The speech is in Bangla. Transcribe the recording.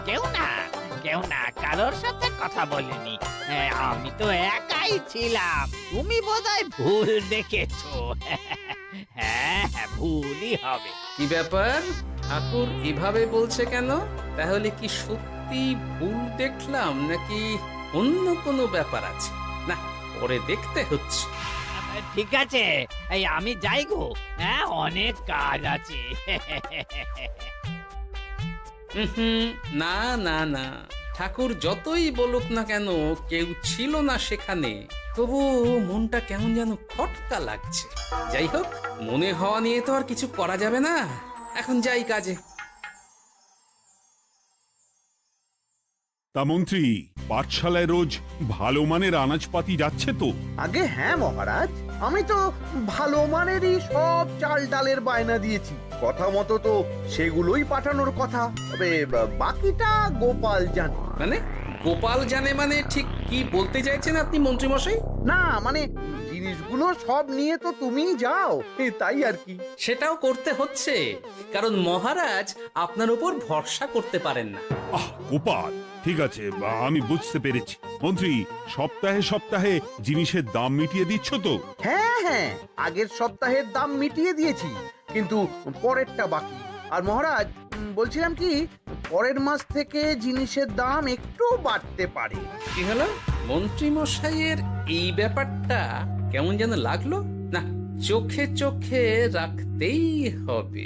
কেউ না, কেউ না, কারোর সাথে কথা বলিনি। আমি তো একাই ছিলাম। তুমি বোধহয় ভুল দেখেছো। হ্যাঁ হ্যাঁ, ভুলই হবে। কি ব্যাপার, ঠাকুর এভাবে বলছে কেন? তাহলে কি সত্যি ভুল দেখলাম নাকি অন্য কোনো ব্যাপার আছে? না, পরে দেখতে হচ্ছে। ঠিক আছে, এই আমি যাই গো। হ্যাঁ, অনেক কাজ আছে। হুম, না না না, ঠাকুর যতই বলুক না কেন কেউ ছিল না সেখানে, তবু মনটা কেমন যেন খটকা লাগছে। যাই হোক, মনে হওয়া নিয়ে তো আর কিছু করা যাবে না। এখন যাই কাজে। তা মন্ত্রী, পাঠশালায় রোজ ভালো মানের আনাজপাতি যাচ্ছে তো? আগে হ্যাঁ মহারাজ, আমি তো ভালো মানেরই সব চাল ডালের বায়না দিয়েছি। কথা মতো তো সেগুলোই পাঠানোর কথা। তবে বাকিটা গোপাল জানে। মানে গোপাল জানে মানে ঠিক কি বলতে চাইছেন আপনি মন্ত্রী মশাই? না মানে জিনিসগুলো সব নিয়ে তো তুমিই যাও, তাই আর কি। সেটাও করতে হচ্ছে, কারণ মহারাজ আপনার উপর ভরসা করতে পারেন না। আহ গোপাল, ঠিক আছে, আমি বুঝতে পেরেছি। মন্ত্রী, সপ্তাহে সপ্তাহে জিনিসের দাম মিটিয়ে দিচ্ছ তো? হ্যাঁ হ্যাঁ, আগের সপ্তাহের দাম মিটিয়ে দিয়েছি, কিন্তু পরেরটা বাকি। আর মহারাজ বলছিলাম কি, পরের মাস থেকে জিনিসের দাম একটু বাড়তে পারে। কি হলো? মন্ত্রী মশাইয়ের এই ব্যাপারটা কেমন যেন লাগলো। না, চোখে চোখে রাখতেই হবে।